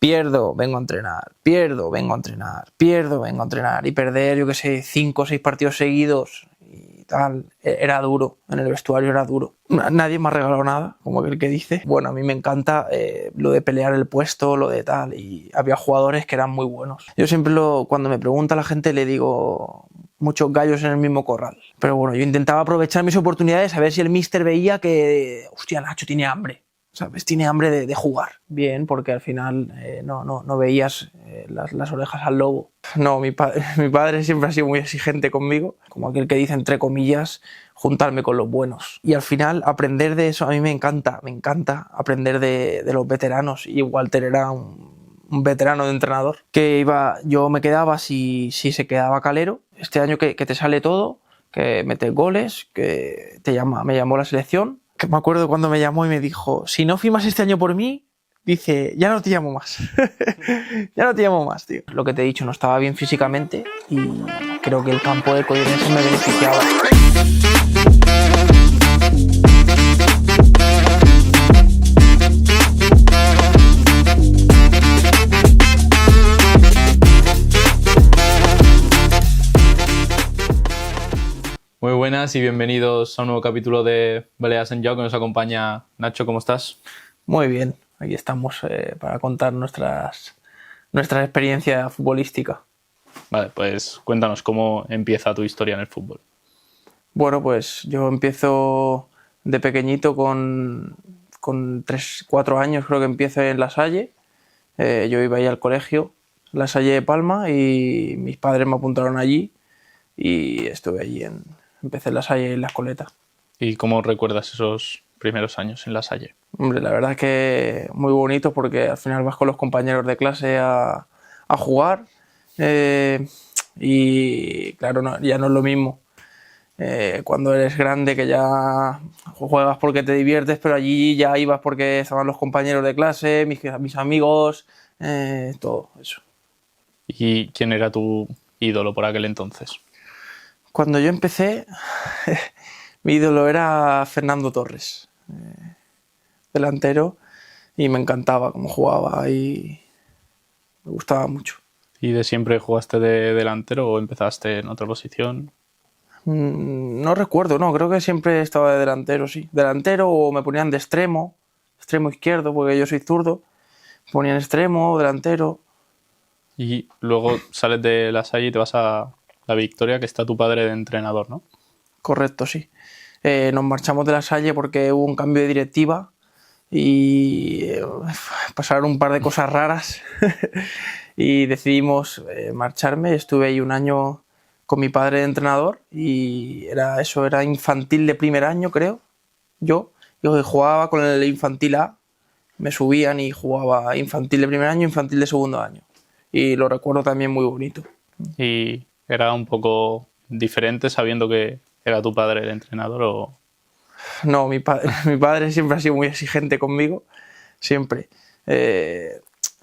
pierdo, vengo a entrenar, pierdo, vengo a entrenar, pierdo, vengo a entrenar, y perder, yo qué sé, 5 o 6 partidos seguidos y tal, era duro, en el vestuario era duro. Nadie me ha regalado nada, como aquel que dice. Bueno, a mí me encanta lo de pelear el puesto, lo de tal, y había jugadores que eran muy buenos. Yo siempre, cuando me pregunta la gente, le digo muchos gallos en el mismo corral. Pero bueno, yo intentaba aprovechar mis oportunidades a ver si el míster veía que, hostia, Nacho tiene hambre. ¿Sabes? Tiene hambre de jugar. Bien, porque al final no veías las orejas al lobo. No, mi padre siempre ha sido muy exigente conmigo, como aquel que dice, entre comillas, juntarme con los buenos. Y al final, aprender de eso, a mí me encanta aprender de los veteranos. Y Walter era un veterano de entrenador, que yo me quedaba si se quedaba Calero. Este año que te sale todo, que metes goles, que me llamó la selección. Que me acuerdo cuando me llamó y me dijo, si no firmas este año por mí, dice, ya no te llamo más. Ya no te llamo más, tío. Lo que te he dicho, no estaba bien físicamente y creo que el campo de Codinense me beneficiaba. Muy buenas y bienvenidos a un nuevo capítulo de Baleas en Jou, que nos acompaña Nacho. ¿Cómo estás? Muy bien, aquí estamos para contar nuestra experiencia futbolística. Vale, pues cuéntanos cómo empieza tu historia en el fútbol. Bueno, pues yo empiezo de pequeñito con 3, 4 años, creo que empiezo en La Salle. Yo iba ahí al colegio, La Salle de Palma, y mis padres me apuntaron allí y estuve allí empecé en La Salle en la escoleta. ¿Y cómo recuerdas esos primeros años en La Salle? Hombre, la verdad es que muy bonito, porque al final vas con los compañeros de clase a jugar y claro, ya no es lo mismo cuando eres grande, que ya juegas porque te diviertes, pero allí ya ibas porque estaban los compañeros de clase, mis amigos, todo eso. ¿Y quién era tu ídolo por aquel entonces? Cuando yo empecé, mi ídolo era Fernando Torres, delantero, y me encantaba cómo jugaba y me gustaba mucho. ¿Y de siempre jugaste de delantero o empezaste en otra posición? No recuerdo, no, creo que siempre estaba de delantero, sí. Delantero, o me ponían de extremo izquierdo, porque yo soy zurdo, me ponían extremo, delantero. Y luego sales de La Salle y te vas a La Victoria, que está tu padre de entrenador, ¿no? Correcto, sí. Nos marchamos de La Salle porque hubo un cambio de directiva y pasaron un par de cosas raras y decidimos marcharme. Estuve ahí un año con mi padre de entrenador y era infantil de primer año, creo. Yo jugaba con el infantil A, me subían y jugaba infantil de primer año, infantil de segundo año. Y lo recuerdo también muy bonito. ¿Y era un poco diferente sabiendo que era tu padre el entrenador o...? No, mi padre siempre ha sido muy exigente conmigo, siempre.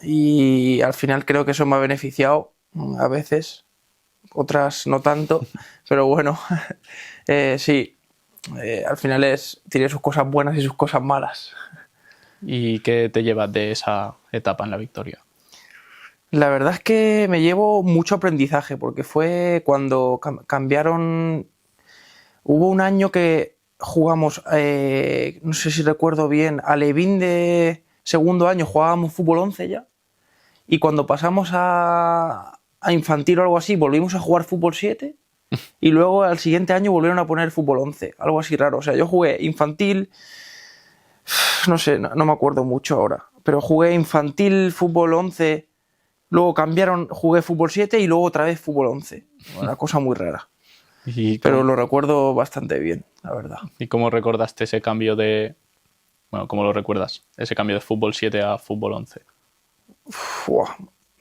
Y al final creo que eso me ha beneficiado a veces, otras no tanto, pero bueno, sí, al final tiene sus cosas buenas y sus cosas malas. ¿Y qué te llevas de esa etapa en La Victoria? La verdad es que me llevo mucho aprendizaje, porque fue cuando cambiaron. Hubo un año que jugamos, no sé si recuerdo bien, a Levín de segundo año jugábamos fútbol 11 ya, y cuando pasamos a infantil o algo así volvimos a jugar fútbol 7 y luego al siguiente año volvieron a poner fútbol 11, algo así raro. O sea, yo jugué infantil, no sé, no me acuerdo mucho ahora, pero jugué infantil, fútbol 11, luego cambiaron, jugué fútbol 7 y luego otra vez fútbol 11. Una cosa muy rara. Pero lo recuerdo bastante bien, la verdad. ¿Y cómo recordaste ese cambio cómo lo recuerdas? Ese cambio de fútbol 7 a fútbol 11.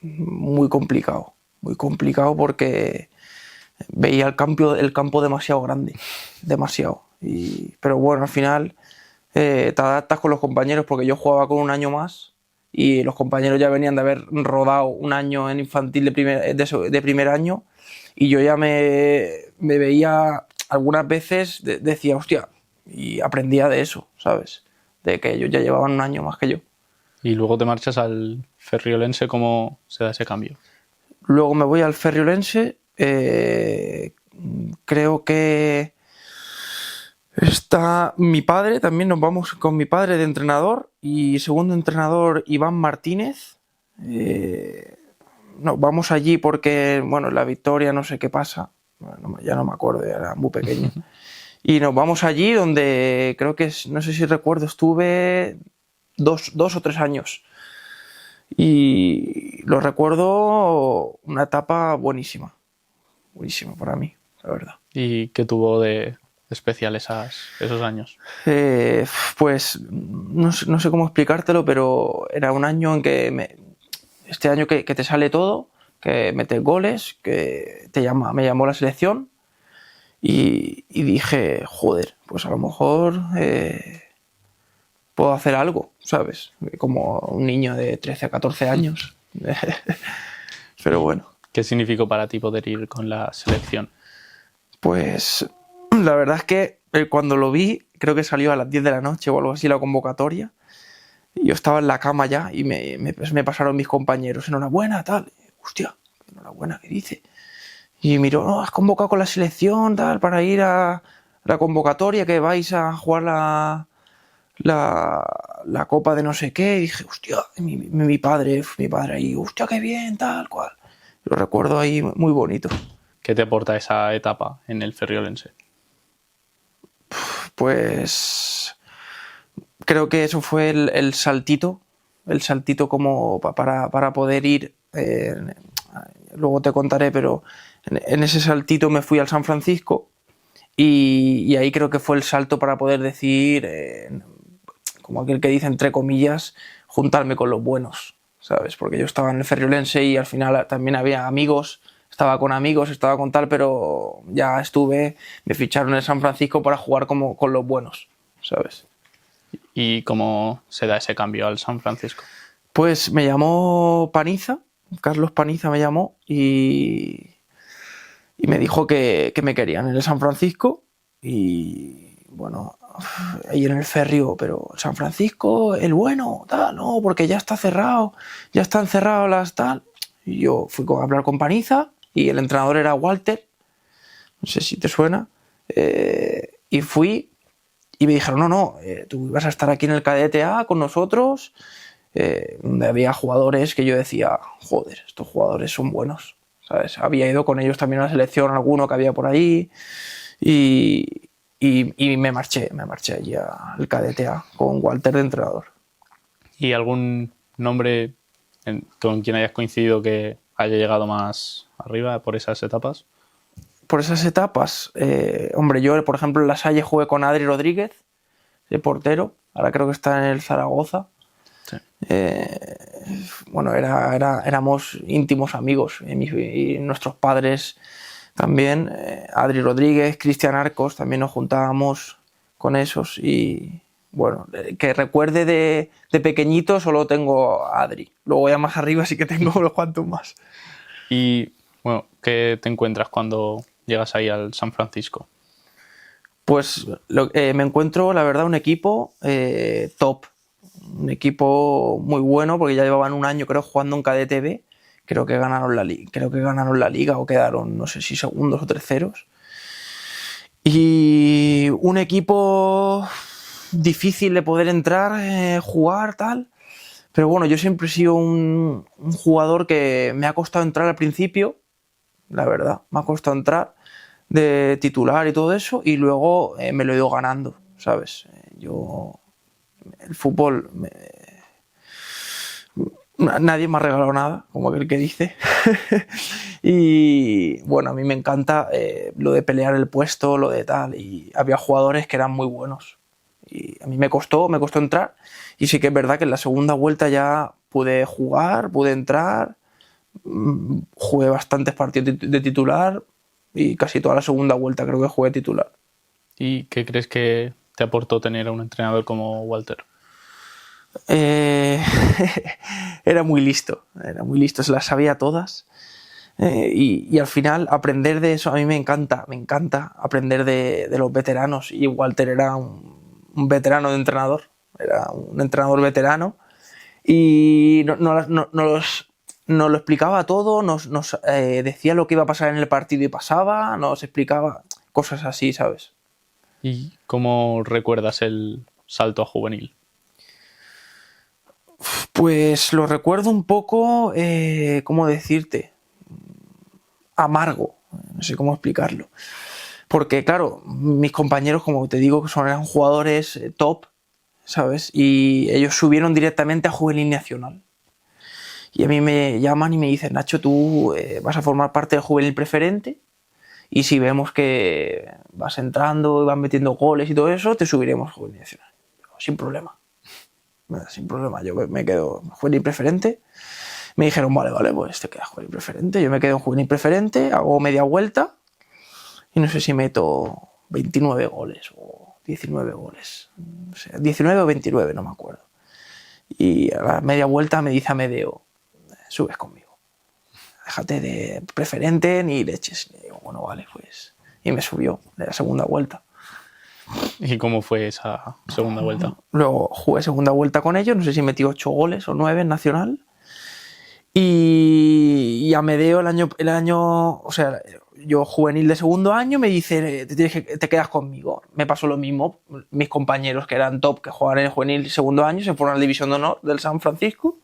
Muy complicado porque veía el campo demasiado grande, demasiado. Pero bueno, al final te adaptas con los compañeros, porque yo jugaba con un año más y los compañeros ya venían de haber rodado un año en infantil de primer año, y yo ya me veía algunas veces, decía, hostia, y aprendía de eso, ¿sabes? De que ellos ya llevaban un año más que yo. Y luego te marchas al Ferriolense. ¿Cómo se da ese cambio? Luego me voy al Ferriolense. Creo que está mi padre, también nos vamos con mi padre de entrenador y segundo entrenador Iván Martínez. Nos vamos allí porque, bueno, la Victoria no sé qué pasa, bueno, ya no me acuerdo, ya era muy pequeño. Y nos vamos allí donde creo que, no sé si recuerdo, estuve dos o 3 años. Y lo recuerdo una etapa buenísima, buenísima para mí, la verdad. ¿Y qué tuvo de especial esos años? Pues no sé cómo explicártelo, pero era un año en que este año que te sale todo, que metes goles, que me llamó la selección y dije, joder, pues a lo mejor puedo hacer algo, ¿sabes? Como un niño de 13 a 14 años. Pero bueno. ¿Qué significó para ti poder ir con la selección? Pues la verdad es que cuando lo vi, creo que salió a las 10 de la noche o algo así la convocatoria. Y yo estaba en la cama ya y me pasaron mis compañeros, enhorabuena, tal. Hostia, enhorabuena, ¿qué dice? Y miró, no, has convocado con la selección, tal, para ir a la convocatoria, que vais a jugar la copa de no sé qué. Y dije, hostia, mi padre ahí, hostia, qué bien, tal cual. Lo recuerdo ahí muy bonito. ¿Qué te aporta esa etapa en el Ferriolense? Pues creo que eso fue el saltito como para poder ir. Luego te contaré, pero en ese saltito me fui al San Francisco y ahí creo que fue el salto para poder decir, como aquel que dice entre comillas, juntarme con los buenos, ¿sabes? Porque yo estaba en el Ferriolense y al final también había amigos, estaba con tal, pero ya me ficharon en San Francisco para jugar como con los buenos, ¿sabes? ¿Y cómo se da ese cambio al San Francisco? Pues me llamó Paniza, Carlos Paniza me llamó y me dijo que me querían en el San Francisco y bueno, ahí en el Ferrio, pero San Francisco, el bueno, tal, no, porque ya está cerrado, ya están cerradas las tal. Y yo fui a hablar con Paniza y el entrenador era Walter, no sé si te suena, y fui y me dijeron, no, tú vas a estar aquí en el Cadete A con nosotros, donde había jugadores que yo decía, joder, estos jugadores son buenos, ¿sabes? Había ido con ellos también a la selección, alguno que había por ahí, y me marché allí al Cadete A con Walter de entrenador. ¿Y algún nombre con quien hayas coincidido que haya llegado más arriba por esas etapas? Por esas etapas, hombre, yo por ejemplo en La Salle jugué con Adri Rodríguez, de portero, ahora creo que está en el Zaragoza. Sí. Bueno, éramos íntimos amigos y nuestros padres también, Adri Rodríguez, Cristian Arcos, también nos juntábamos con esos y bueno, que recuerde de pequeñito solo tengo a Adri, luego ya más arriba sí que tengo unos cuantos más. Y bueno, ¿qué te encuentras cuando llegas ahí al San Francisco? Pues me encuentro, la verdad, un equipo top, un equipo muy bueno porque ya llevaban un año creo jugando en Cadete B. Creo que ganaron la liga o quedaron, no sé si segundos o terceros. Y un equipo difícil de poder entrar, jugar, tal. Pero bueno, yo siempre he sido un jugador que me ha costado entrar al principio, la verdad, me ha costado entrar de titular y todo eso, y luego me lo he ido ganando, ¿sabes? El fútbol... Nadie me ha regalado nada, como aquel que dice. Y bueno, a mí me encanta lo de pelear el puesto, lo de tal. Y había jugadores que eran muy buenos. Y a mí me costó entrar. Y sí que es verdad que en la segunda vuelta ya pude jugar, pude entrar. Jugué bastantes partidos de titular. Y casi toda la segunda vuelta creo que jugué titular. ¿Y qué crees que te aportó tener a un entrenador como Walter? Era muy listo, se las sabía todas y al final aprender de eso, a mí me encanta aprender de los veteranos y Walter era un veterano de entrenador, era un entrenador veterano Y nos lo explicaba todo, nos decía lo que iba a pasar en el partido y pasaba, nos explicaba cosas así, ¿sabes? ¿Y cómo recuerdas el salto a juvenil? Pues lo recuerdo un poco, ¿cómo decirte? Amargo, no sé cómo explicarlo. Porque, claro, mis compañeros, como te digo, eran jugadores top, ¿sabes? Y ellos subieron directamente a Juvenil Nacional. Y a mí me llaman y me dicen, Nacho, tú vas a formar parte del Juvenil Preferente y si vemos que vas entrando y vas metiendo goles y todo eso, te subiremos a Juvenil Nacional. Sin problema. Sin problema, yo me quedo Juvenil Preferente. Me dijeron, vale, pues te quedas Juvenil Preferente. Yo me quedo en Juvenil Preferente, hago media vuelta y no sé si meto 29 goles o 19 goles. O sea, 19 o 29, no me acuerdo. Y a la media vuelta me dice Amedeo, subes conmigo. Déjate de preferente ni leches. Y digo, bueno, vale, pues. Y me subió de la segunda vuelta. ¿Y cómo fue esa segunda vuelta? Luego jugué segunda vuelta con ellos, no sé si metí 8 goles o 9 en Nacional. Y Amedeo el año, o sea, yo juvenil de segundo año me dice, te quedas conmigo. Me pasó lo mismo, mis compañeros que eran top, que jugaban en el juvenil de segundo año, se fueron a la División de Honor del San Francisco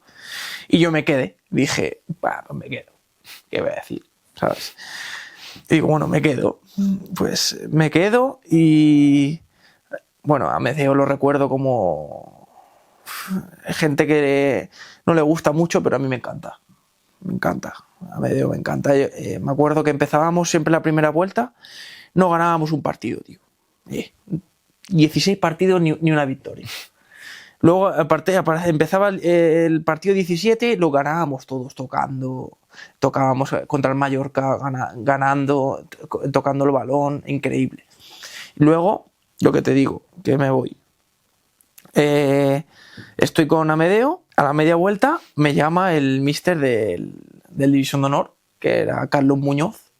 y yo me quedé. Dije, pues me quedo, ¿qué voy a decir? ¿Sabes? Y digo, bueno, me quedo. Pues me quedo y, bueno, a Amedeo lo recuerdo como gente que no le gusta mucho, pero a mí me encanta. Me encanta. Amedeo me encanta. Me acuerdo que empezábamos siempre la primera vuelta, no ganábamos un partido, tío. 16 partidos ni una victoria. Luego empezaba el partido 17, lo ganábamos todos tocábamos contra el Mallorca, ganando, tocando el balón, increíble. Luego, lo que te digo, que me voy. Estoy con Amedeo, a la media vuelta me llama el míster del División de Honor, que era Carlos Muñoz,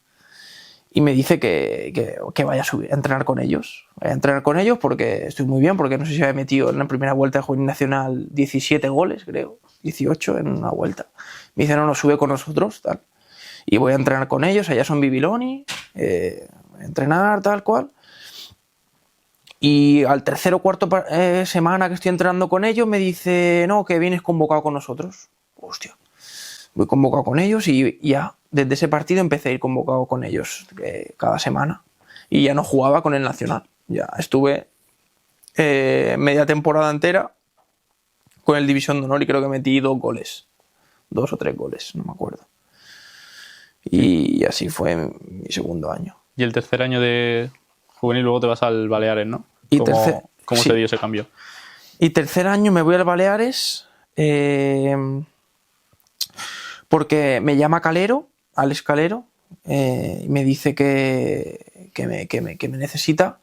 y me dice que vaya a entrenar con ellos. Voy a entrenar con ellos porque estoy muy bien, porque no sé si había metido en la primera vuelta de Juvenil Nacional 17 goles, creo, 18 en una vuelta. Me dice, no, sube con nosotros, tal. Y voy a entrenar con ellos, allá son Bibiloni, entrenar, tal cual. Y al tercer o cuarto semana que estoy entrenando con ellos, me dice, no, que vienes convocado con nosotros. Hostia, voy convocado con ellos y ya, desde ese partido empecé a ir convocado con ellos cada semana. Y ya no jugaba con el Nacional. Ya estuve media temporada entera con el División de Honor y creo que metí 2 goles. 2 o 3 goles, no me acuerdo. Y así fue mi segundo año. Y el tercer año de juvenil luego te vas al Baleares, ¿no? Y ¿Cómo sí. se dio ese cambio? Y tercer año me voy al Baleares porque me llama Calero, Alex Calero, y me dice que me necesita,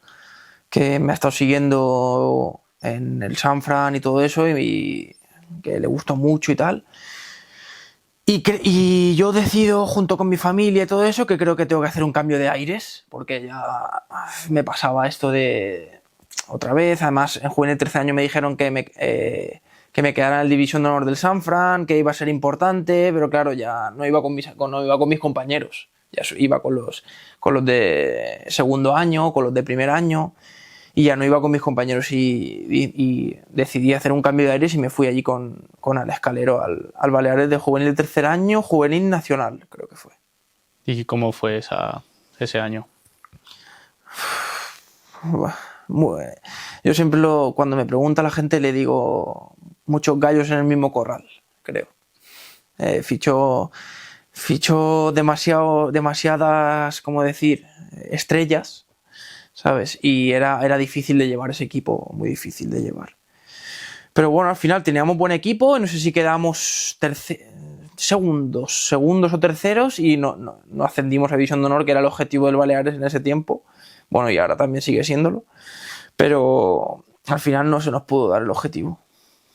que me ha estado siguiendo en el San Fran y todo eso y que le gustó mucho y tal. Y yo decido, junto con mi familia y todo eso, que creo que tengo que hacer un cambio de aires, porque ya me pasaba esto de otra vez. Además, en juvenil 13 años me dijeron que me quedara en el División de Honor del San Fran, que iba a ser importante, pero claro, ya no iba con mis compañeros, ya iba con los de segundo año, con los de primer año, y ya no iba con mis compañeros y decidí hacer un cambio de aires y me fui allí con Alex Calero al Baleares de juvenil de tercer año, juvenil nacional, creo que fue. ¿Y cómo fue ese año? Yo siempre cuando me pregunta la gente le digo muchos gallos en el mismo corral, creo. Fichó demasiadas, ¿cómo decir?, estrellas, ¿sabes? Y era difícil de llevar ese equipo, muy difícil de llevar. Pero bueno, al final teníamos buen equipo, no sé si quedamos segundos o terceros y no ascendimos a División de Honor, que era el objetivo del Baleares en ese tiempo. Bueno, y ahora también sigue siéndolo. Pero al final no se nos pudo dar el objetivo.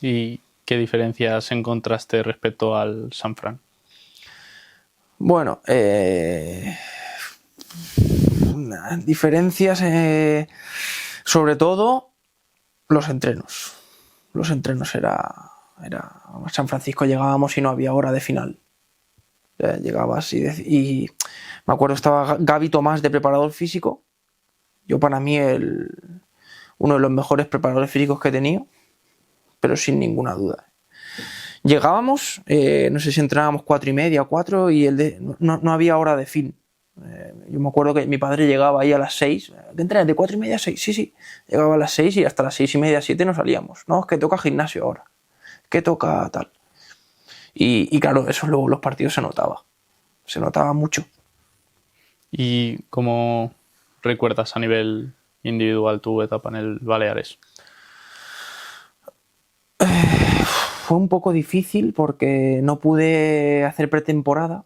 ¿Y qué diferencias encontraste respecto al San Fran? Bueno, diferencias, sobre todo los entrenos. Los entrenos era A San Francisco llegábamos y no había hora de final. Llegabas y me acuerdo estaba Gaby Tomás de preparador físico. Yo para mí uno de los mejores preparadores físicos que he tenido, pero sin ninguna duda. Llegábamos, no sé si entrenábamos 4:30, 4 y no había hora de fin. Yo me acuerdo que mi padre llegaba ahí a las 6. ¿Qué entrenas? ¿De 4:30 a 6? Sí. Llegaba a las 6 y hasta las 6:30, 7 no salíamos. No, es que toca gimnasio ahora. Que toca tal. Y claro, eso luego los partidos se notaba. Se notaba mucho. ¿Y cómo recuerdas a nivel individual tu etapa en el Baleares? Fue un poco difícil porque no pude hacer pretemporada,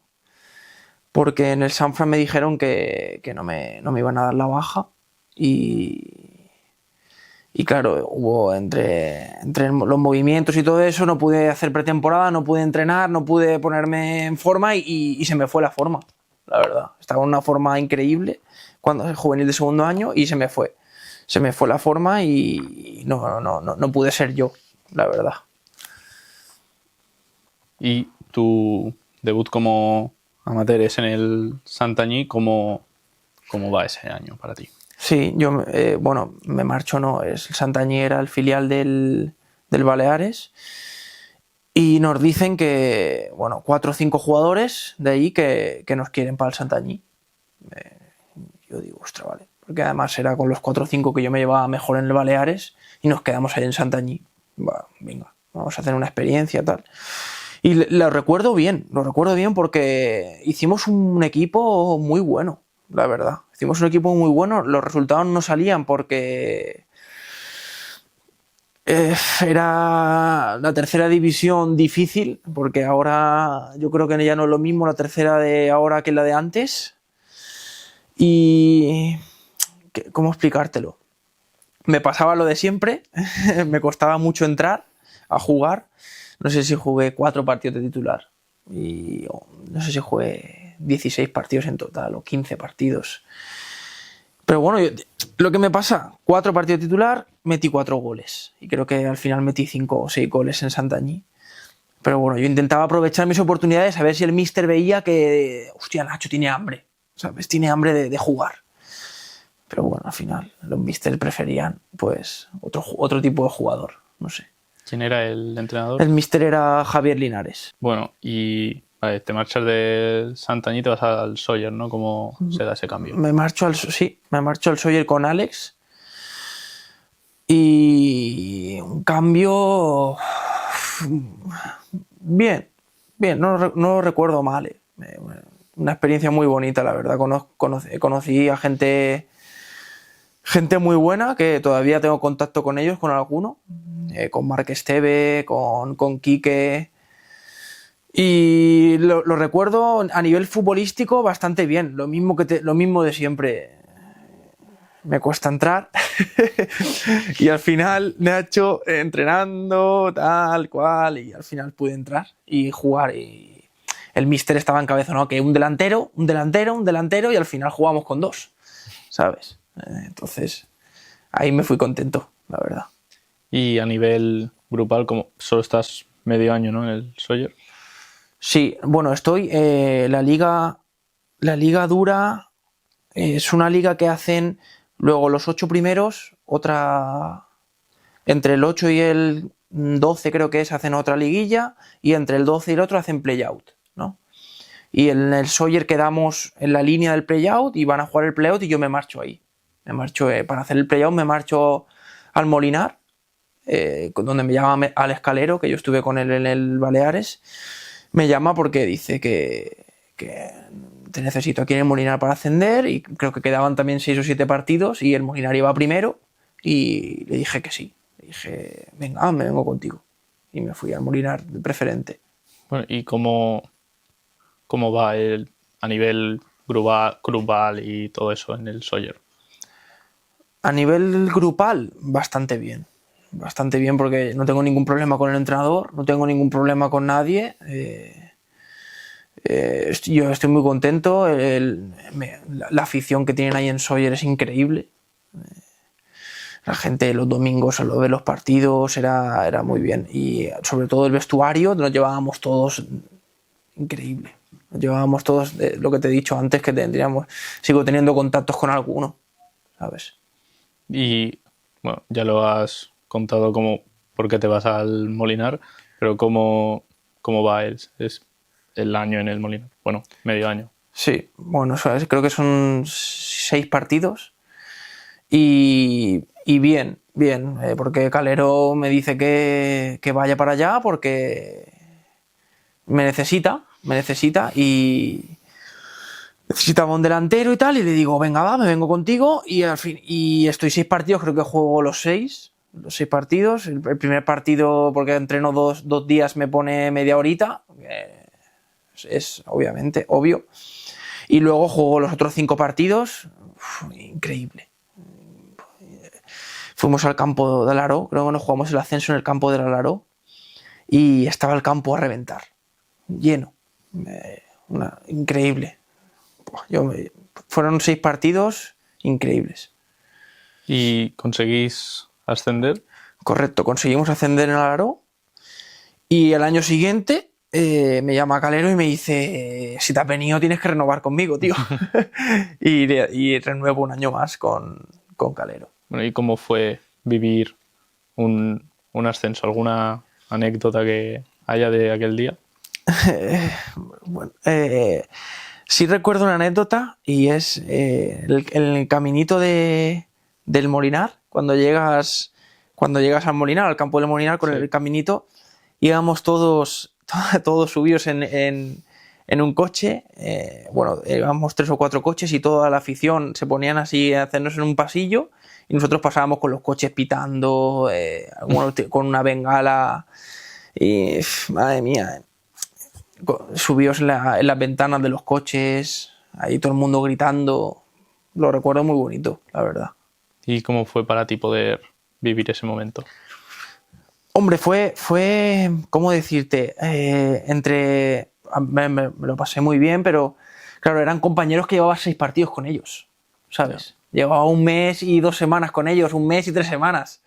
porque en el Sanfran me dijeron que no me iban a dar la baja y claro, hubo entre los movimientos y todo eso, no pude hacer pretemporada, no pude entrenar, no pude ponerme en forma y se me fue la forma, la verdad. Estaba en una forma increíble cuando era juvenil de segundo año y se me fue la forma y no pude ser yo, la verdad. Y tu debut como amateur es en el Santanyí, ¿cómo va ese año para ti? Sí, yo, me marcho, no, el Santanyí era el filial del Baleares y nos dicen que, 4 o 5 jugadores de ahí que nos quieren para el Santanyí. Yo digo, ostras, vale, porque además era con los 4 o 5 que yo me llevaba mejor en el Baleares y nos quedamos ahí en Santanyí. Venga, vamos a hacer una experiencia, tal. Y lo recuerdo bien porque hicimos un equipo muy bueno, la verdad. Hicimos un equipo muy bueno, los resultados no salían porque era la tercera división difícil, porque ahora yo creo que ya no es lo mismo la tercera de ahora que la de antes. Y ¿cómo explicártelo? Me pasaba lo de siempre, me costaba mucho entrar a jugar. No sé si jugué 4 partidos de titular y no sé si jugué 16 partidos en total o 15 partidos. Pero bueno, lo que me pasa, 4 partidos de titular, metí 4 goles y creo que al final metí 5 o 6 goles en Santanyí. Pero bueno, yo intentaba aprovechar mis oportunidades a ver si el míster veía que, hostia, Nacho tiene hambre, ¿sabes? Tiene hambre de jugar. Pero bueno, al final los míster preferían pues otro tipo de jugador, no sé. ¿Quién era el entrenador? El míster era Javier Linares. Bueno, y te marchas de Santanyí y te vas al Sóller, ¿no? ¿Cómo se da ese cambio? Me marcho al Sóller con Alex y un cambio bien, no lo recuerdo mal. Una experiencia muy bonita, la verdad. Conocí a gente muy buena, que todavía tengo contacto con ellos, con alguno, con Marc Esteve, con Quique, y lo recuerdo a nivel futbolístico bastante bien, lo mismo de siempre. Me cuesta entrar y al final Nacho entrenando tal cual y al final pude entrar y jugar y el míster estaba encabezonado que un delantero y al final jugamos con 2, ¿sabes? Entonces ahí me fui contento, la verdad. Y a nivel grupal, como solo estás medio año, ¿no? En el Sóller. Sí, bueno, estoy la liga dura, es una liga que hacen luego los 8 primeros, otra entre el 8 y el 12 creo que hacen otra liguilla y entre el 12 y el otro hacen play-out, ¿no? Y en el Sóller quedamos en la línea del play-out y van a jugar el play-out y yo me marcho ahí. Para hacer el play-out me marcho al Molinar, donde me llama al Escalero, que yo estuve con él en el Baleares. Me llama porque dice que te necesito aquí en el Molinar para ascender y creo que quedaban también 6 o 7 partidos y el Molinar iba primero y le dije que sí. Le dije, venga, me vengo contigo. Y me fui al Molinar de preferente. Bueno, ¿y cómo va a nivel grupal y todo eso en el Sóller? A nivel grupal, bastante bien. Bastante bien porque no tengo ningún problema con el entrenador, no tengo ningún problema con nadie. Yo estoy muy contento. La afición que tienen ahí en Sóller es increíble. La gente los domingos a lo de los partidos era muy bien. Y sobre todo el vestuario, nos llevábamos todos increíble. Nos llevábamos todos, lo que te he dicho antes, que sigo teniendo contactos con alguno, ¿sabes? Y bueno, ya lo has contado como por qué te vas al Molinar, pero ¿cómo va el año en el Molinar? Bueno, medio año. Sí, bueno, creo que son 6 partidos y bien, porque Calero me dice que vaya para allá porque me necesita y necesitaba un delantero y tal, y le digo, venga, va, me vengo contigo, y al fin, y estoy 6 partidos, creo que juego los 6 partidos. El primer partido, porque entreno 2 días, me pone media horita, es obviamente obvio, y luego juego los otros 5 partidos. Increíble. Fuimos al campo de Alaró, creo que nos jugamos el ascenso en el campo de Alaró, y estaba el campo a reventar, lleno, increíble. Fueron 6 partidos increíbles. ¿Y conseguís ascender? Correcto, conseguimos ascender en Alaró, y el año siguiente me llama Calero y me dice, si te has venido tienes que renovar conmigo, tío. y renuevo un año más con Calero. Bueno, ¿y cómo fue vivir un ascenso? ¿Alguna anécdota que haya de aquel día? Bueno, sí recuerdo una anécdota, y es el caminito del Molinar. Cuando llegas al Molinar, al campo del Molinar, con el caminito, íbamos todos subidos en un coche. Bueno, íbamos 3 o 4 coches, y toda la afición se ponían así a hacernos en un pasillo, y nosotros pasábamos con los coches pitando, algunos con una bengala, y madre mía, subidos en las ventanas de los coches, ahí todo el mundo gritando. Lo recuerdo muy bonito, la verdad. ¿Y cómo fue para ti poder vivir ese momento? Hombre, fue ¿cómo decirte? Me lo pasé muy bien, pero claro, eran compañeros que llevaba 6 partidos con ellos, ¿sabes? Llevaba 1 mes y 2 semanas con ellos, 1 mes y 3 semanas,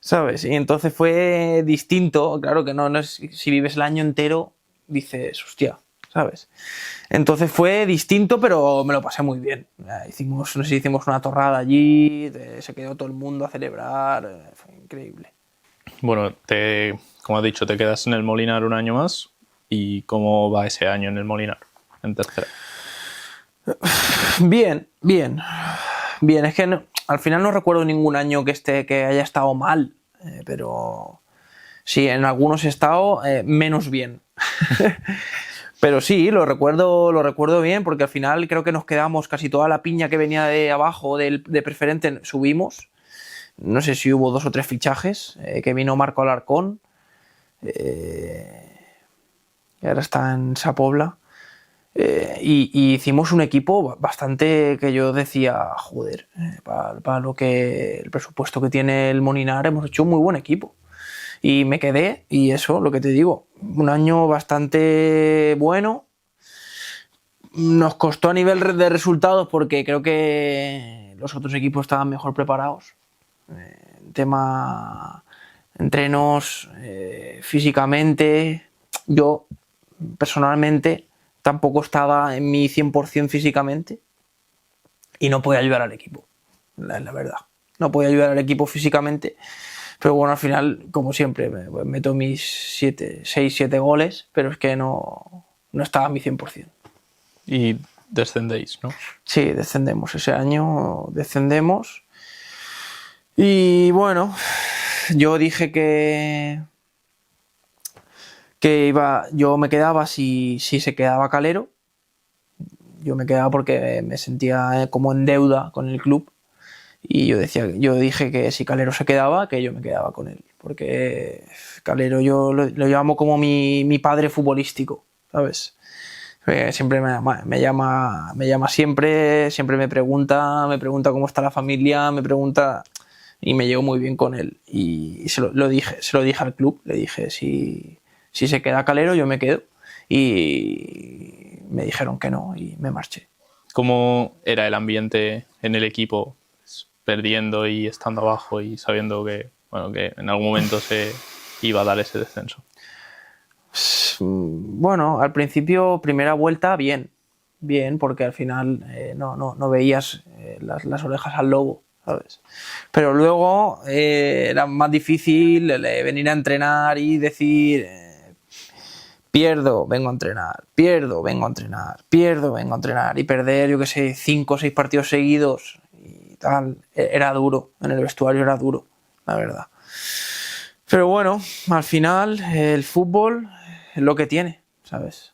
¿sabes? Y entonces fue distinto, claro que no es, si vives el año entero, dices, hostia, ¿sabes? Entonces fue distinto, pero me lo pasé muy bien. Hicimos una torrada allí, se quedó todo el mundo a celebrar, fue increíble. Bueno, como has dicho, te quedas en el Molinar un año más. ¿Y cómo va ese año en el Molinar, en tercera? Bien. Es que al final no recuerdo ningún año que haya estado mal, pero sí, en algunos he estado menos bien. Pero sí, lo recuerdo bien, porque al final creo que nos quedamos casi toda la piña que venía de abajo de preferente, subimos. No sé si hubo 2 o 3 fichajes, que vino Marco Alarcón, y ahora está en Sapobla, y hicimos un equipo bastante, que yo decía, joder, para lo que el presupuesto que tiene el Molinar, hemos hecho un muy buen equipo. Y me quedé, y eso, lo que te digo, un año bastante bueno. Nos costó a nivel de resultados, porque creo que los otros equipos estaban mejor preparados. Tema entrenos, físicamente. Yo, personalmente, tampoco estaba en mi 100% físicamente, y no podía ayudar al equipo, la verdad. No podía ayudar al equipo físicamente, pero bueno, al final, como siempre, meto mis 6-7 goles, pero es que no estaba a mi 100%. Y descendéis, ¿no? Sí, descendemos. Ese año descendemos. Y bueno, yo dije que yo me quedaba si se quedaba Calero. Yo me quedaba porque me sentía como en deuda con el club, y yo dije que si Calero se quedaba, que yo me quedaba con él, porque Calero yo lo llamo como mi padre futbolístico, ¿sabes? Siempre me llama siempre me pregunta cómo está la familia, y me llevo muy bien con él, y se lo dije al club, le dije, si se queda Calero, yo me quedo, y me dijeron que no, y me marché. ¿Cómo era el ambiente en el equipo? perdiendo y estando abajo y sabiendo que, bueno, que en algún momento se iba a dar ese descenso? Bueno, al principio, primera vuelta, bien, porque al final no veías las orejas al lobo, ¿sabes? Pero luego era más difícil venir a entrenar y decir pierdo, vengo a entrenar, pierdo, vengo a entrenar, pierdo, vengo a entrenar, y perder, yo que sé, 5 o 6 partidos seguidos y tal, era duro, en el vestuario era duro, la verdad. Pero bueno, al final el fútbol es lo que tiene, ¿sabes?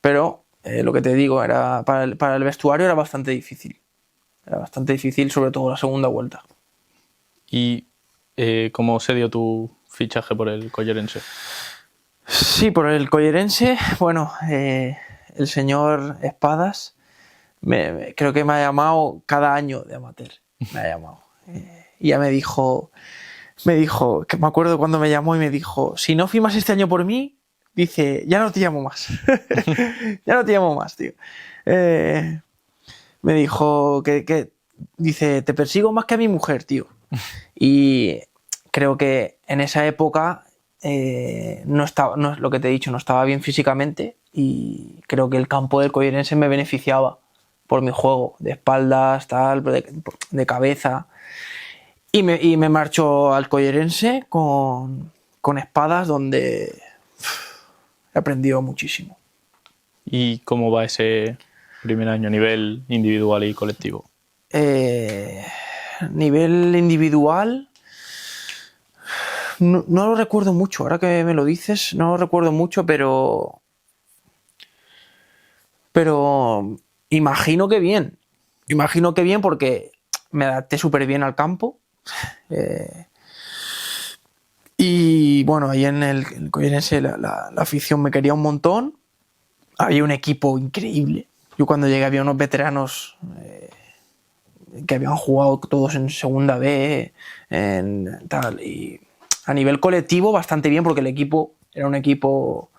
Pero lo que te digo, era para el vestuario era bastante difícil. Era bastante difícil, sobre todo la segunda vuelta. ¿Y cómo se dio tu fichaje por el Collerense? Sí, por el Collerense, bueno, el señor Espadas creo que me ha llamado cada año de amateur. Me ha llamado. Y ya me dijo, que me acuerdo cuando me llamó y me dijo, si no firmas este año por mí, dice, ya no te llamo más. Ya no te llamo más, tío. Me dijo dice, te persigo más que a mi mujer, tío. Y creo que en esa época no estaba, lo que te he dicho, no estaba bien físicamente, y creo que el campo del Collerense me beneficiaba por mi juego, de espaldas, tal, de cabeza. Y me marcho al Collerense con Espadas, donde he aprendido muchísimo. ¿Y cómo va ese primer año a nivel individual y colectivo? Nivel individual, no lo recuerdo mucho. Ahora que me lo dices, no lo recuerdo mucho, pero imagino que bien. Imagino que bien, porque me adapté súper bien al campo. Y bueno, ahí en el Collerense la afición me quería un montón. Había un equipo increíble. Yo cuando llegué había unos veteranos que habían jugado todos en segunda B, tal, y a nivel colectivo bastante bien, porque el equipo era un equipo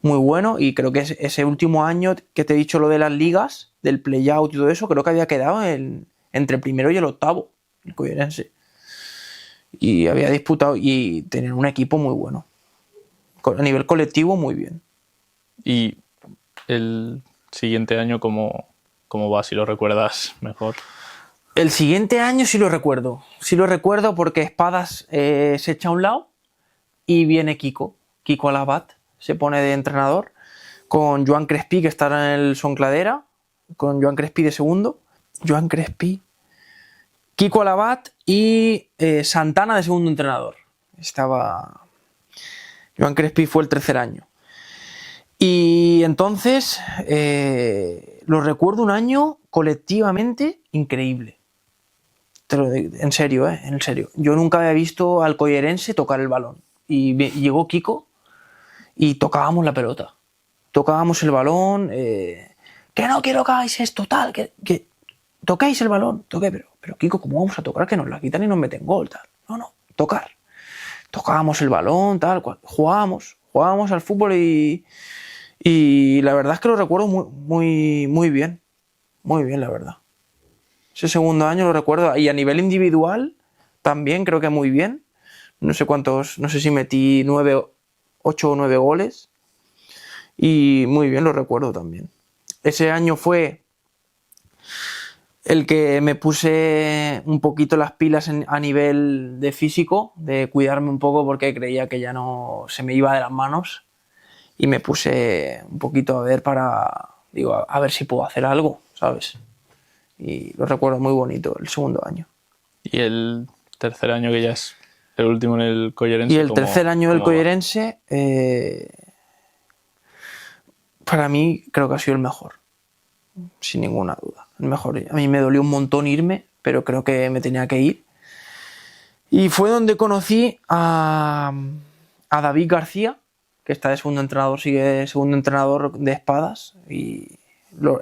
muy bueno, y creo que ese último año que te he dicho lo de las ligas, del play-out y todo eso, creo que había quedado entre el primero y el octavo, el Collerense. Y había disputado y tener un equipo muy bueno. A nivel colectivo, muy bien. ¿Y el siguiente año cómo va, si lo recuerdas mejor? El siguiente año sí lo recuerdo. Sí lo recuerdo porque Espadas se echa a un lado y viene Kiko Alabat, se pone de entrenador, con Joan Crespí, que estará en el Soncladera, con Joan Crespí de segundo, Joan Crespí, Kiko Alabat y Santana de segundo entrenador. Joan Crespí fue el tercer año. Y entonces lo recuerdo un año colectivamente increíble. En serio, en serio. Yo nunca había visto al Collerense tocar el balón. Y llegó Kiko y tocábamos la pelota. Tocábamos el balón. Que no quiero que hagáis esto, tal. Que toquéis el balón. Pero Kiko, ¿cómo vamos a tocar? Que nos la quitan y nos meten gol, tal. No, tocar. Tocábamos el balón, tal cual. Jugábamos al fútbol y la verdad es que lo recuerdo muy bien. Muy bien, la verdad. Ese segundo año lo recuerdo. Y a nivel individual también creo que muy bien. No sé si metí 8 o 9 goles. Y muy bien, lo recuerdo también. Ese año fue el que me puse un poquito las pilas a nivel de físico, de cuidarme un poco, porque creía que ya no se me iba de las manos. Y me puse un poquito a ver a ver si puedo hacer algo, ¿sabes? Y lo recuerdo muy bonito, el segundo año. ¿Y el tercer año, que ya es el último en el Collerense? Y el tercer año del Collerense, para mí creo que ha sido el mejor, sin ninguna duda. El mejor. A mí me dolió un montón irme, pero creo que me tenía que ir. Y fue donde conocí a David García, que está de segundo entrenador, sigue segundo entrenador de Espadas, y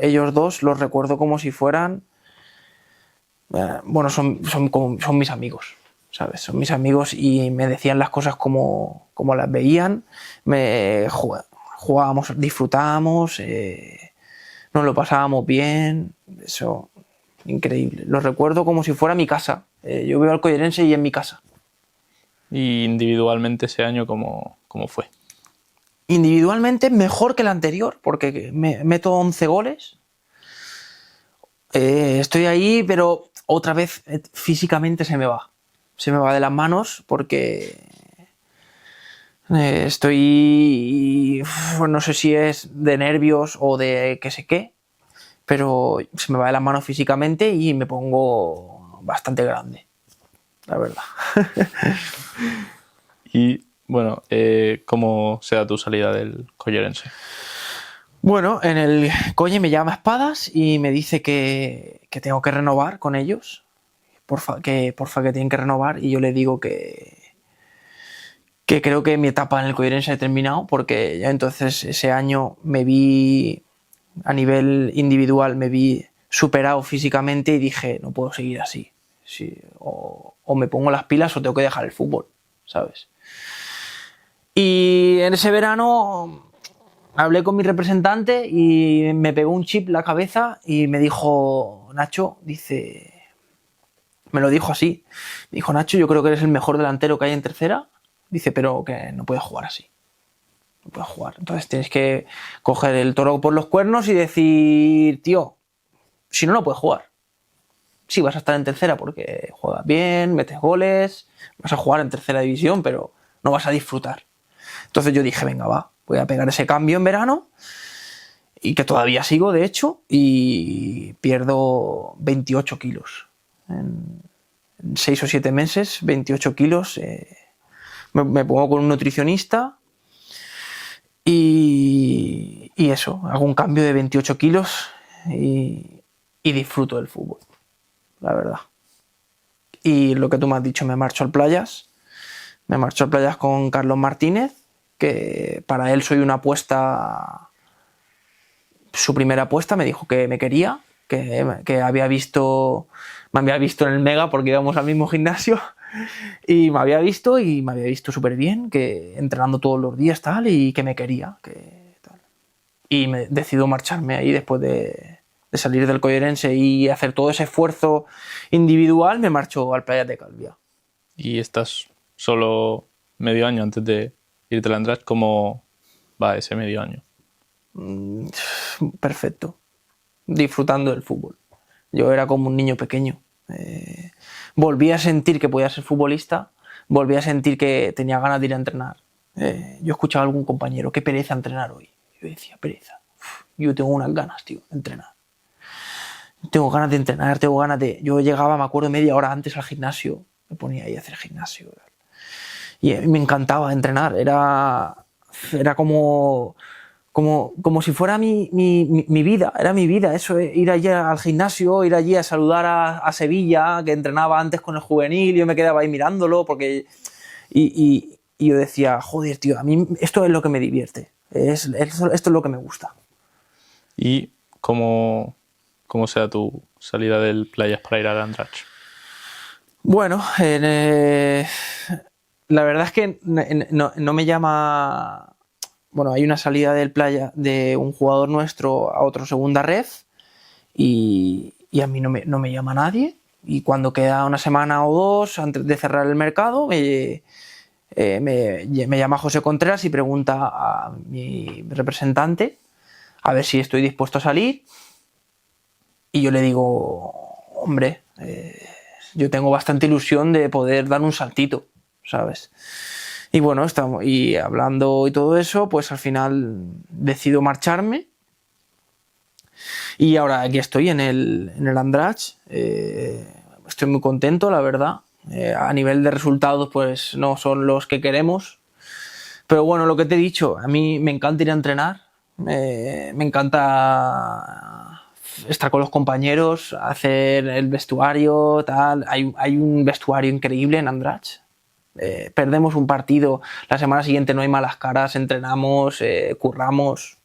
ellos dos los recuerdo como si fueran, son mis amigos, ¿sabes? Son mis amigos y me decían las cosas como las veían. Jugábamos, disfrutábamos, nos lo pasábamos bien. Eso increíble. Lo recuerdo como si fuera mi casa. Yo veo al Collerense y en mi casa. Y individualmente ese año, ¿cómo fue? Individualmente mejor que el anterior, porque meto 11 goles. Estoy ahí, pero otra vez físicamente se me va. Se me va de las manos porque estoy... no sé si es de nervios o de qué sé qué, pero se me va de las manos físicamente y me pongo bastante grande, la verdad. Y bueno, ¿cómo se da tu salida del Collerense? Bueno, en el Colle me llama Espadas y me dice que tengo que renovar con ellos, que tienen que renovar, y yo le digo que creo que mi etapa en el Collerense ha terminado, porque ya entonces ese año me vi, a nivel individual, me vi superado físicamente y dije, no puedo seguir así. Sí, o me pongo las pilas o tengo que dejar el fútbol, ¿sabes? Y en ese verano hablé con mi representante y me pegó un chip en la cabeza y me dijo, Nacho, dice, me lo dijo así, me dijo, Nacho, yo creo que eres el mejor delantero que hay en tercera, dice, pero que no puedes jugar así, no puedes jugar. Entonces tienes que coger el toro por los cuernos y decir, tío, si no, no puedes jugar. Sí, vas a estar en tercera porque juegas bien, metes goles, vas a jugar en tercera división, pero no vas a disfrutar. Entonces yo dije, venga, va, voy a pegar ese cambio en verano, y que todavía sigo, de hecho, y pierdo 28 kilos. En 6 o 7 meses, 28 kilos. Me pongo con un nutricionista y eso, hago un cambio de 28 kilos y disfruto del fútbol, la verdad. Y lo que tú me has dicho, me marcho al Playas con Carlos Martínez, que para él soy una apuesta, su primera apuesta. Me dijo que me quería, que me había visto en el Mega porque íbamos al mismo gimnasio, y me había visto súper bien, que entrenando todos los días tal, y que me quería, tal. Y me decido marcharme ahí después de salir del Collerense y hacer todo ese esfuerzo individual. Me marcho al Playas de Calviá. Y estás solo medio año antes de irte al Andratx. ¿Cómo va ese medio año? Perfecto, disfrutando del fútbol. Yo era como un niño pequeño. Volví a sentir que podía ser futbolista, volví a sentir que tenía ganas de ir a entrenar. Yo escuchaba a algún compañero, qué pereza entrenar hoy. Yo decía, pereza. Yo tengo unas ganas, tío, de entrenar. Tengo ganas de entrenar, tengo ganas de... Yo llegaba, me acuerdo, media hora antes al gimnasio, me ponía ahí a hacer gimnasio. Y me encantaba entrenar, era como si fuera mi vida, era mi vida, eso, ir allí al gimnasio, ir allí a saludar a Sevilla, que entrenaba antes con el juvenil, y yo me quedaba ahí mirándolo, porque... Y yo decía, joder, tío, a mí esto es lo que me divierte, esto es lo que me gusta. ¿Y cómo sea tu salida del Playas para ir al Andratx? Bueno, la verdad es que no me llama... Bueno, hay una salida del Playa de un jugador nuestro a otro segunda ref, y a mí no me llama nadie, y cuando queda una semana o dos antes de cerrar el mercado me llama José Contreras y pregunta a mi representante a ver si estoy dispuesto a salir, y yo le digo, hombre, yo tengo bastante ilusión de poder dar un saltito, ¿sabes? Y bueno, estamos y hablando y todo eso, pues al final decido marcharme, y ahora aquí estoy en el Andratx. Estoy muy contento, la verdad. A nivel de resultados, pues no son los que queremos, pero bueno, lo que te he dicho, a mí me encanta ir a entrenar, me encanta estar con los compañeros, hacer el vestuario, tal. Hay un vestuario increíble en Andratx. Perdemos un partido, la semana siguiente no hay malas caras, entrenamos, curramos,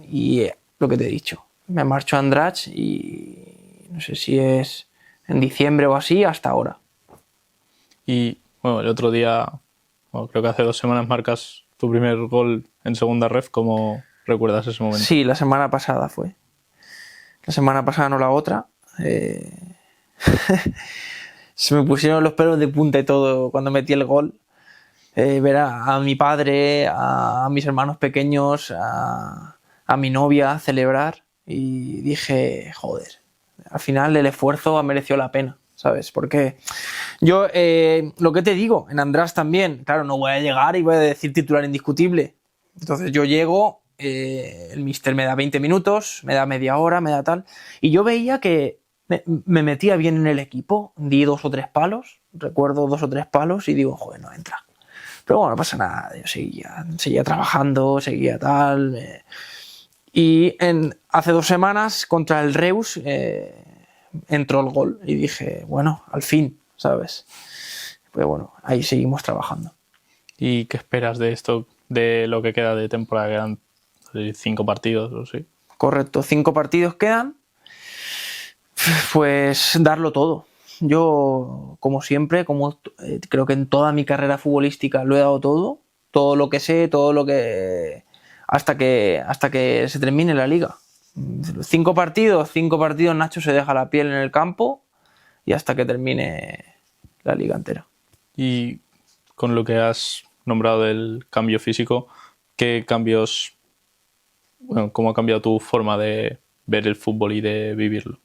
y lo que te he dicho, me marcho a Andratx y no sé si es en diciembre o así, hasta ahora. Y bueno, el otro día, bueno, creo que hace 2 semanas, marcas tu primer gol en segunda ref. ¿Cómo recuerdas ese momento? Sí, la semana pasada fue. La semana pasada, no la otra. Se me pusieron los pelos de punta y todo cuando metí el gol. Ver a mi padre, a mis hermanos pequeños, a mi novia celebrar, y dije, joder, al final el esfuerzo ha merecido la pena, ¿sabes? Porque yo, lo que te digo, en András también, claro, no voy a llegar y voy a decir titular indiscutible. Entonces yo llego, el míster me da 20 minutos, me da media hora, me da tal, y yo veía que me metía bien en el equipo, di 2 o 3 palos, recuerdo 2 o 3 palos y digo, joder, no entra. Pero bueno, no pasa nada, yo seguía trabajando, seguía tal. Y hace 2 semanas contra el Reus entró el gol y dije, bueno, al fin, ¿sabes? Pues bueno, ahí seguimos trabajando. ¿Y qué esperas de esto, de lo que queda de temporada? Quedan 5 partidos o sí. Correcto, 5 partidos quedan. Pues darlo todo. Yo, como siempre, creo que en toda mi carrera futbolística lo he dado todo lo que sé, todo lo que hasta que se termine la liga. 5 partidos, Nacho se deja la piel en el campo y hasta que termine la liga entera. Y con lo que has nombrado del cambio físico, ¿qué cambios, cómo ha cambiado tu forma de ver el fútbol y de vivirlo?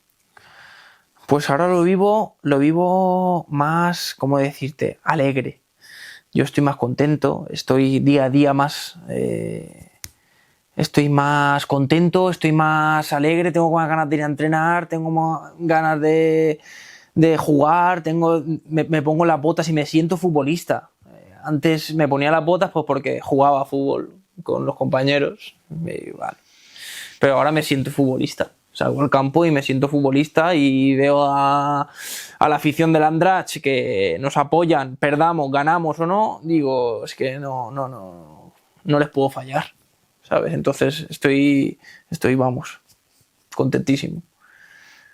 Pues ahora lo vivo más, ¿cómo decirte?, alegre. Yo estoy más contento, estoy día a día más... estoy más contento, estoy más alegre, tengo más ganas de ir a entrenar, tengo más ganas de jugar, me pongo las botas y me siento futbolista. Antes me ponía las botas pues porque jugaba a fútbol con los compañeros, vale. Pero ahora me siento futbolista. Salgo al campo y me siento futbolista y veo a la afición del Andratx que nos apoyan, perdamos, ganamos o no, digo, es que no les puedo fallar, ¿sabes? Entonces estoy vamos, contentísimo.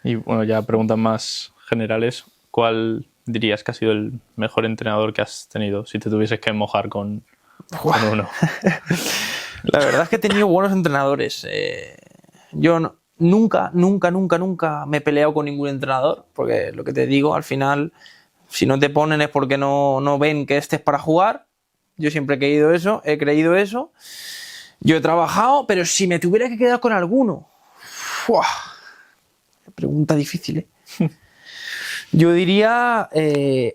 Y bueno, ya preguntas más generales, ¿cuál dirías que ha sido el mejor entrenador que has tenido si te tuvieses que mojar con uno? La verdad es que he tenido buenos entrenadores. Yo nunca me he peleado con ningún entrenador, porque lo que te digo, al final, si no te ponen es porque no ven que estés para jugar. Yo siempre he creído eso. Yo he trabajado, pero si me tuviera que quedar con alguno, pregunta difícil, ¿eh? Yo diría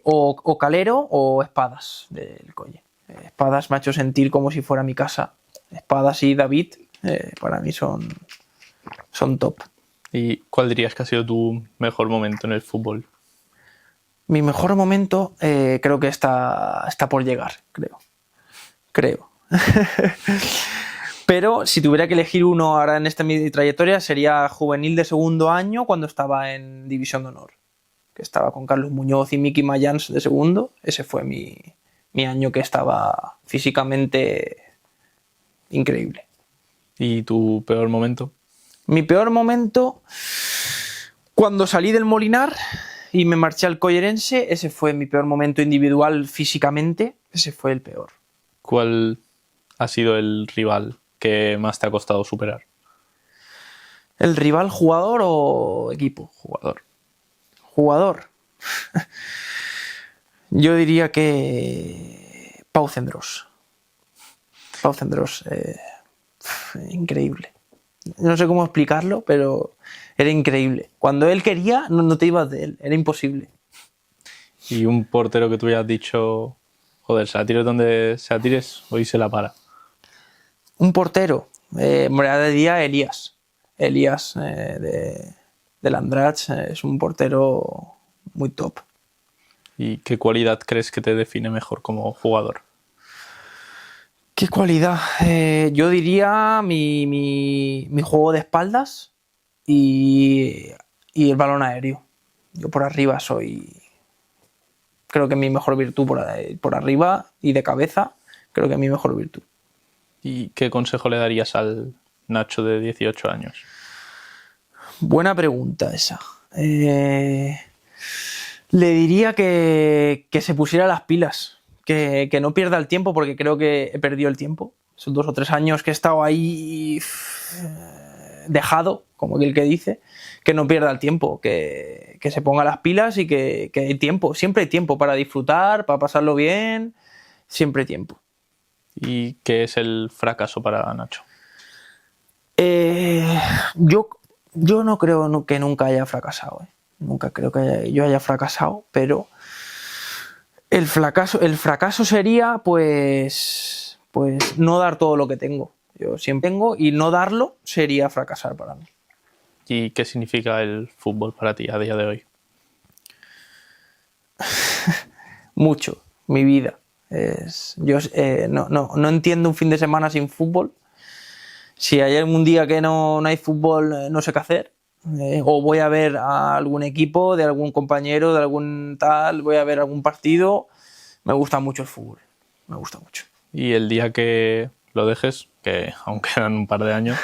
o Calero o Espadas del Colle. Espadas me ha hecho sentir como si fuera mi casa. Espadas y David para mí son top. ¿Y cuál dirías que ha sido tu mejor momento en el fútbol? Mi mejor momento creo que está por llegar, creo. Pero si tuviera que elegir uno ahora en mi trayectoria sería juvenil de segundo año cuando estaba en División de Honor, que estaba con Carlos Muñoz y Miki Mayans de segundo. Ese fue mi año que estaba físicamente increíble. ¿Y tu peor momento? Mi peor momento, cuando salí del Molinar y me marché al Collerense, ese fue mi peor momento individual físicamente, ese fue el peor. ¿Cuál ha sido el rival que más te ha costado superar? ¿El rival jugador o equipo? Jugador. Yo diría que Pau Cendrós. Increíble. No sé cómo explicarlo, pero era increíble. Cuando él quería, no te ibas de él. Era imposible. Y un portero que tú hayas dicho, joder, se la tires donde se la tires, hoy se la para. Un portero. Moneda de día, Elías. Elías del Andratx es un portero muy top. ¿Y qué cualidad crees que te define mejor como jugador? ¿Qué cualidad? Yo diría mi juego de espaldas y el balón aéreo. Yo por arriba creo que mi mejor virtud por arriba y de cabeza, creo que es mi mejor virtud. ¿Y qué consejo le darías al Nacho de 18 años? Buena pregunta esa. Le diría que se pusiera las pilas. Que no pierda el tiempo, porque creo que he perdido el tiempo. Son 2 o 3 años que he estado ahí dejado, como el que dice, que no pierda el tiempo, que se ponga las pilas y que hay tiempo, siempre hay tiempo para disfrutar, para pasarlo bien, siempre hay tiempo. ¿Y qué es el fracaso para Nacho? Yo no creo que nunca haya fracasado, ¿eh? Nunca creo que yo haya fracasado, pero el fracaso sería pues no dar todo lo que tengo. Yo siempre tengo y no darlo sería fracasar para mí. ¿Y qué significa el fútbol para ti a día de hoy? Mucho, mi vida. Yo no entiendo un fin de semana sin fútbol. Si hay algún día que no hay fútbol, no sé qué hacer. O voy a ver a algún equipo, de algún compañero, de algún tal, voy a ver algún partido. Me gusta mucho el fútbol, me gusta mucho. Y el día que lo dejes, que aún quedan un par de años,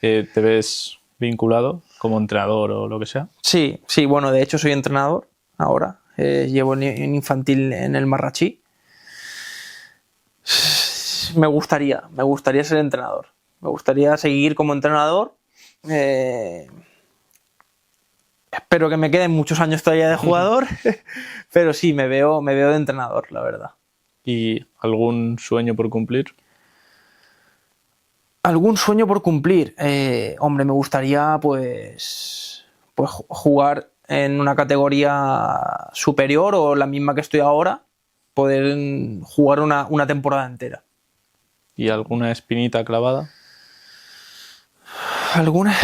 ¿te ves vinculado como entrenador o lo que sea? Sí, bueno, de hecho soy entrenador ahora. Llevo en infantil en el Marrachí. Me gustaría ser entrenador. Me gustaría seguir como entrenador. Espero que me queden muchos años todavía de jugador, pero sí, me veo de entrenador, la verdad. ¿Y algún sueño por cumplir? ¿Algún sueño por cumplir? Hombre, me gustaría pues jugar en una categoría superior o la misma que estoy ahora, poder jugar una temporada entera. ¿Y alguna espinita clavada? ¿Alguna?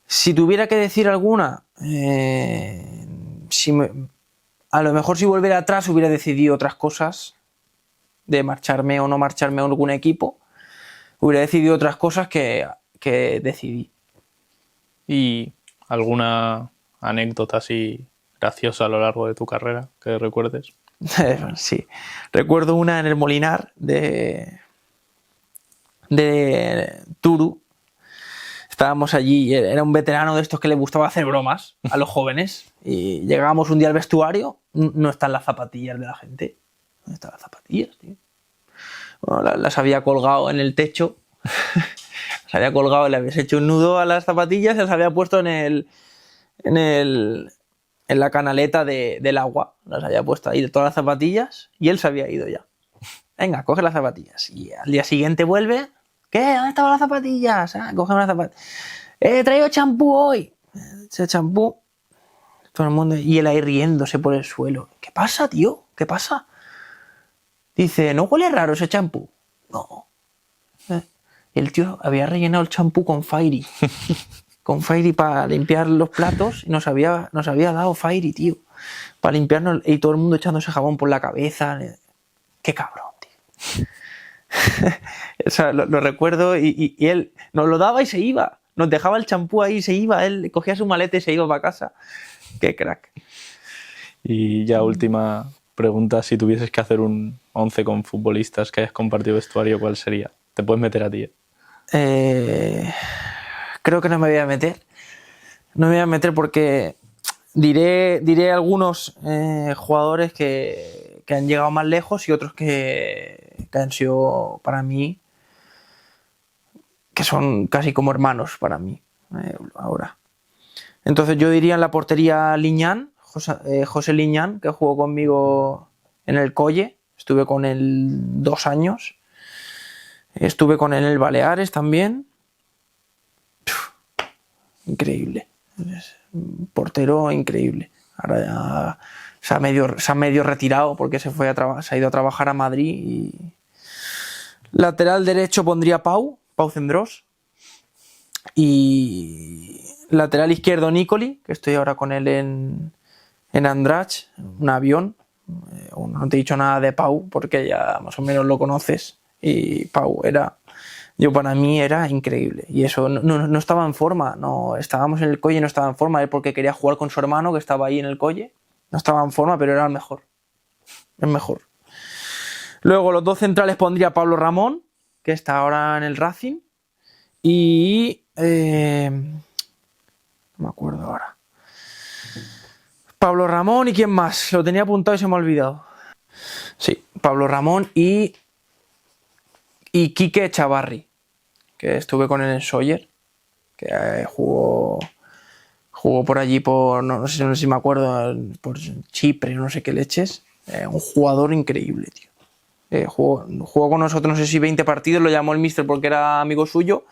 Si tuviera que decir alguna, a lo mejor si volviera atrás hubiera decidido otras cosas, de marcharme o no marcharme a algún equipo, hubiera decidido otras cosas que decidí. ¿Y alguna anécdota así graciosa a lo largo de tu carrera que recuerdes? Sí, recuerdo una en el Molinar de Turu. Estábamos allí, era un veterano de estos que le gustaba hacer bromas a los jóvenes y llegábamos un día al vestuario, no están las zapatillas de la gente. ¿Dónde están las zapatillas, tío? Bueno, las había colgado en el techo, las había colgado, le habías hecho un nudo a las zapatillas y las había puesto en la canaleta del agua. Las había puesto ahí de todas las zapatillas y él se había ido ya. Venga, coge las zapatillas. Y al día siguiente vuelve. ¿Qué? ¿Dónde estaban las zapatillas? Coge unas zapatillas. He traído champú hoy. Ese champú. Todo el mundo. Y él ahí riéndose por el suelo. ¿Qué pasa, tío? ¿Qué pasa? Dice, ¿no huele raro ese champú? No. El tío había rellenado el champú con Fairy. Con Fairy para limpiar los platos. Y nos había dado Fairy, tío. Para limpiarnos. Y todo el mundo echándose jabón por la cabeza. Qué cabrón, tío. O sea, lo recuerdo y él nos lo daba y se iba. Nos dejaba el champú ahí y se iba. Él cogía su maleta y se iba para casa. Qué crack. Y ya última pregunta, si tuvieses que hacer un 11 con futbolistas que hayas compartido vestuario, ¿cuál sería? Te puedes meter a ti. Creo que no me voy a meter. No me voy a meter porque diré algunos jugadores que han llegado más lejos y otros que han sido para mí, que son casi como hermanos para mí ahora. Entonces yo diría en la portería Liñán, José Liñán, que jugó conmigo en el Colle. Estuve con él 2 años. Estuve con él en el Baleares también. Increíble. Un portero increíble. Ahora ya se ha medio retirado porque se ha ido a trabajar a Madrid. Y... Lateral derecho pondría Pau Cendrós. Y lateral izquierdo Nicoli, que estoy ahora con él en Andratx, un avión. No te he dicho nada de Pau porque ya más o menos lo conoces. Y Pau para mí era increíble. Y eso, no estaba en forma. No, estábamos en el Colle y no estaba en forma. Él porque quería jugar con su hermano que estaba ahí en el Colle. No estaba en forma, pero era el mejor. El mejor. Luego los 2 centrales pondría Pablo Ramón, que está ahora en el Racing. Y... no me acuerdo ahora. Pablo Ramón y ¿quién más? Lo tenía apuntado y se me ha olvidado. Sí, Pablo Ramón y Y Quique Echavarri, que estuve con él en Sawyer, que jugó por allí, no sé si me acuerdo, por Chipre, no sé qué leches. Un jugador increíble, tío. Jugó con nosotros, no sé si 20 partidos, lo llamó el míster porque era amigo suyo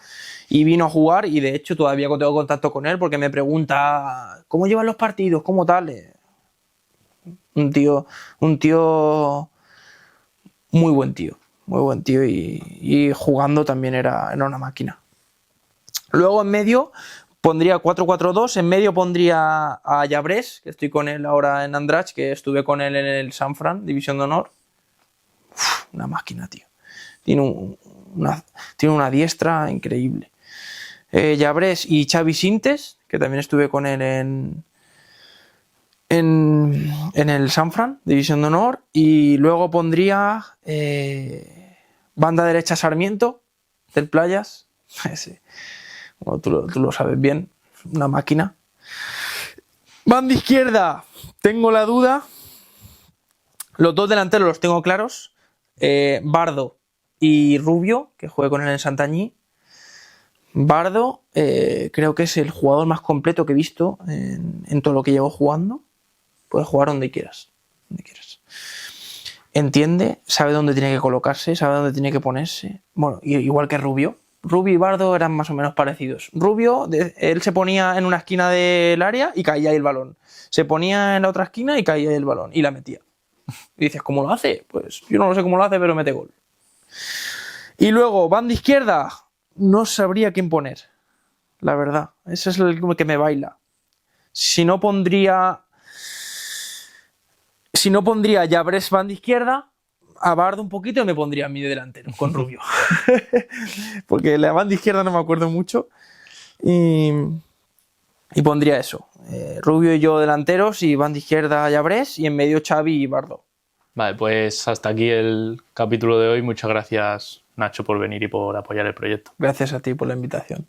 y vino a jugar, y de hecho todavía tengo contacto con él porque me pregunta ¿cómo llevan los partidos? ¿Cómo tal? Un tío muy buen tío y jugando también era una máquina. Luego en medio pondría 4-4-2, en medio pondría a Llabrés, que estoy con él ahora en Andratx, que estuve con él en el San Fran, División de Honor. Una máquina, tío. Tiene una diestra increíble. Llabrés y Xavi Sintes, que también estuve con él en el San Fran, División de Honor. Y luego pondría banda derecha Sarmiento, del Playas. Ese, bueno, tú lo sabes bien, una máquina. Banda izquierda, tengo la duda. Los dos delanteros los tengo claros. Bardo y Rubio, que jugué con él en Santanyí. Bardo creo que es el jugador más completo que he visto en todo lo que llevo jugando. Puedes jugar donde quieras. Entiende, sabe dónde tiene que colocarse, sabe dónde tiene que ponerse. Bueno, igual que Rubio. Rubio y Bardo eran más o menos parecidos. Rubio, él se ponía en una esquina del área y caía ahí el balón. Se ponía en la otra esquina y caía ahí el balón y la metía. Y dices, ¿cómo lo hace? Pues yo no lo sé cómo lo hace, pero mete gol. Y luego, banda izquierda, no sabría quién poner, la verdad. Ese es el que me baila. Si no pondría Llabrés banda izquierda, a Bardo un poquito y me pondría a mí de delantero, con Rubio. Porque la banda izquierda no me acuerdo mucho. Y pondría eso. Rubio y yo delanteros y banda izquierda Llabrés y en medio Xavi y Bardo. Vale, pues hasta aquí el capítulo de hoy. Muchas gracias, Nacho, por venir y por apoyar el proyecto. Gracias a ti por la invitación.